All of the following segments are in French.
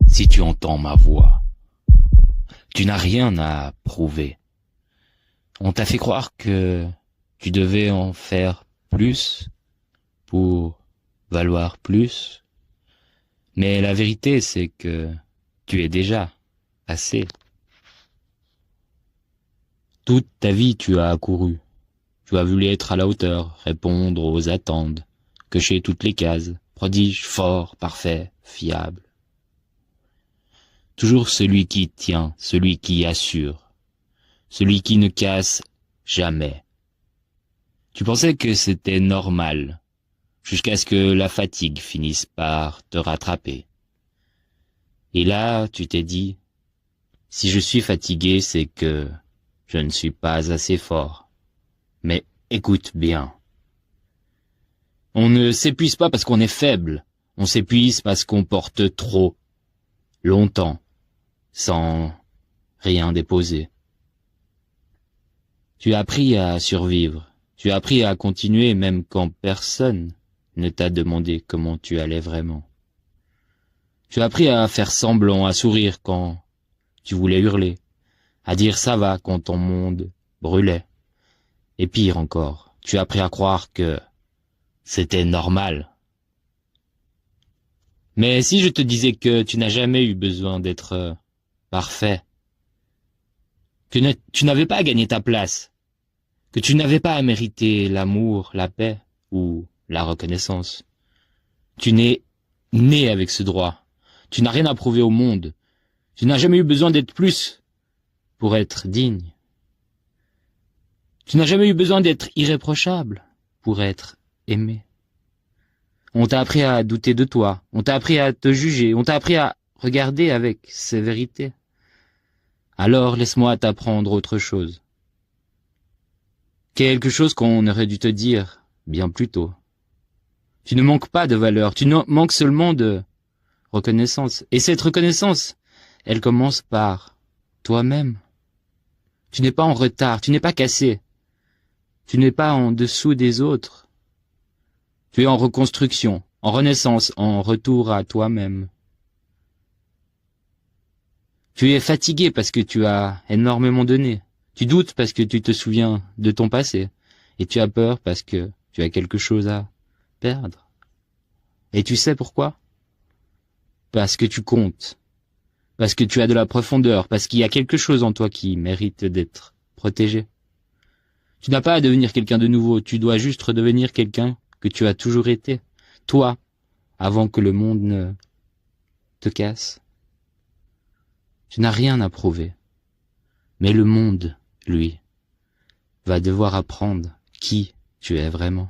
si tu entends ma voix. Tu n'as rien à prouver. On t'a fait croire que tu devais en faire plus pour valoir plus. Mais la vérité, c'est que tu es déjà assez. Toute ta vie, tu as accouru. Tu as voulu être à la hauteur, répondre aux attentes, cocher toutes les cases, prodige, fort, parfait, fiable. Toujours celui qui tient, celui qui assure, celui qui ne casse jamais. Tu pensais que c'était normal, jusqu'à ce que la fatigue finisse par te rattraper. Et là, tu t'es dit, si je suis fatigué, c'est que je ne suis pas assez fort. Mais écoute bien. On ne s'épuise pas parce qu'on est faible, on s'épuise parce qu'on porte trop, longtemps, sans rien déposer. Tu as appris à survivre, tu as appris à continuer même quand personne ne t'a demandé comment tu allais vraiment. Tu as appris à faire semblant, à sourire quand tu voulais hurler, à dire ça va quand ton monde brûlait. Et pire encore, tu as appris à croire que c'était normal. Mais si je te disais que tu n'as jamais eu besoin d'être parfait, que tu n'avais pas à gagner ta place, que tu n'avais pas à mériter l'amour, la paix ou la reconnaissance. Tu n'es né avec ce droit. Tu n'as rien à prouver au monde. Tu n'as jamais eu besoin d'être plus pour être digne. Tu n'as jamais eu besoin d'être irréprochable pour être aimé. On t'a appris à douter de toi. On t'a appris à te juger. On t'a appris à regarder avec sévérité. Alors laisse-moi t'apprendre autre chose. Quelque chose qu'on aurait dû te dire bien plus tôt. Tu ne manques pas de valeur, tu manques seulement de reconnaissance. Et cette reconnaissance, elle commence par toi-même. Tu n'es pas en retard, tu n'es pas cassé. Tu n'es pas en dessous des autres. Tu es en reconstruction, en renaissance, en retour à toi-même. Tu es fatigué parce que tu as énormément donné. Tu doutes parce que tu te souviens de ton passé. Et tu as peur parce que tu as quelque chose à perdre. Et tu sais pourquoi? Parce que tu comptes. Parce que tu as de la profondeur. Parce qu'il y a quelque chose en toi qui mérite d'être protégé. Tu n'as pas à devenir quelqu'un de nouveau. Tu dois juste redevenir quelqu'un que tu as toujours été. Toi, avant que le monde ne te casse. Tu n'as rien à prouver. Mais le monde, lui, va devoir apprendre qui tu es vraiment.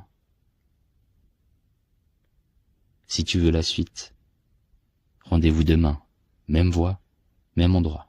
Si tu veux la suite, rendez-vous demain, même voix, même endroit.